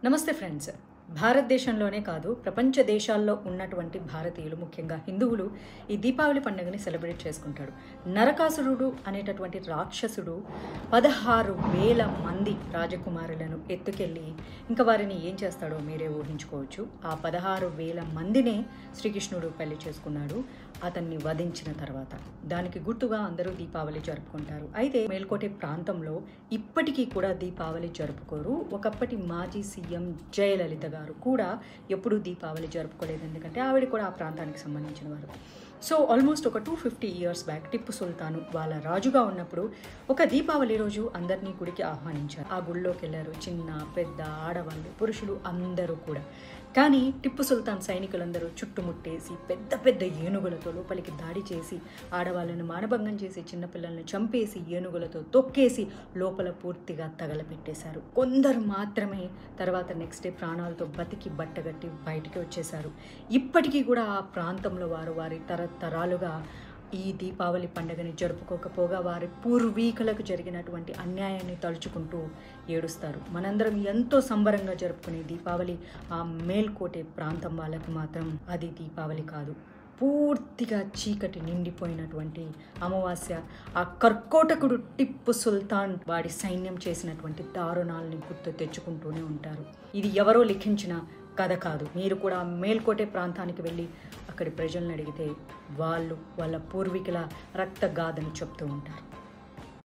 నమస్తే ఫ్రెండ్స్. భారతదేశంలోనే కాదు ప్రపంచ దేశాల్లో ఉన్నటువంటి భారతీయులు ముఖ్యంగా హిందువులు ఈ దీపావళి పండుగని సెలబ్రేట్ చేసుకుంటాడు. నరకాసురుడు అనేటటువంటి రాక్షసుడు 16,000 మంది రాజకుమారులను ఎత్తుకెళ్ళి ఇంకా వారిని ఏం చేస్తాడో మీరే ఊహించుకోవచ్చు. ఆ 16,000 మందినే శ్రీకృష్ణుడు పెళ్లి చేసుకున్నాడు అతన్ని వధించిన తర్వాత. దానికి గుర్తుగా అందరూ దీపావళి జరుపుకుంటారు. అయితే మేల్కోటే ప్రాంతంలో ఇప్పటికీ కూడా దీపావళి జరుపుకోరు. ఒకప్పటి మాజీ సీఎం జయలలిత గారు కూడా ఎప్పుడూ దీపావళి జరుపుకోలేదు, ఎందుకంటే ఆవిడ కూడా ఆ ప్రాంతానికి సంబంధించిన వారు. సో ఆల్మోస్ట్ ఒక 250 ఇయర్స్ బ్యాక్ టిప్పు సుల్తాను వాళ్ళ రాజుగా ఉన్నప్పుడు ఒక దీపావళి రోజు అందరినీ గుడికి ఆహ్వానించారు. ఆ గుడిలోకి వెళ్ళారు చిన్న పెద్ద ఆడవాళ్ళు పురుషులు అందరూ కూడా. కానీ టిప్పు సుల్తాన్ సైనికులందరూ చుట్టుముట్టేసి పెద్ద పెద్ద ఏనుగులతో లోపలికి దాడి చేసి ఆడవాళ్ళను మానభంగం చేసి చిన్నపిల్లలను చంపేసి ఏనుగులతో తొక్కేసి లోపల పూర్తిగా తగలపెట్టేశారు. కొందరు మాత్రమే తర్వాత నెక్స్ట్ డే ప్రాణాలతో బతికి బట్టగట్టి బయటికి వచ్చేశారు. ఇప్పటికీ కూడా ఆ ప్రాంతంలో వారి తరతరాలుగా ఈ దీపావళి పండుగని జరుపుకోకపోగా వారి పూర్వీకులకు జరిగినటువంటి అన్యాయాన్ని తలుచుకుంటూ ఏడుస్తారు. మనందరం ఎంతో సంబరంగా జరుపుకునే దీపావళి ఆ మేల్కోటే ప్రాంతం వాళ్ళకి మాత్రం అది దీపావళి కాదు. పూర్తిగా చీకటి నిండిపోయినటువంటి అమావాస్య. ఆ కర్కోటకుడు టిప్పు సుల్తాన్ వాడి సైన్యం చేసినటువంటి దారుణాలని గుర్తు తెచ్చుకుంటూనే ఉంటారు. ఇది ఎవరో లిఖించిన కథ కాదు. మీరు కూడా మేల్కోటే ప్రాంతానికి వెళ్ళి అక్కడి ప్రజలను అడిగితే వాళ్ళు వాళ్ళ పూర్వీకుల రక్తగాథను చెప్తూ ఉంటారు.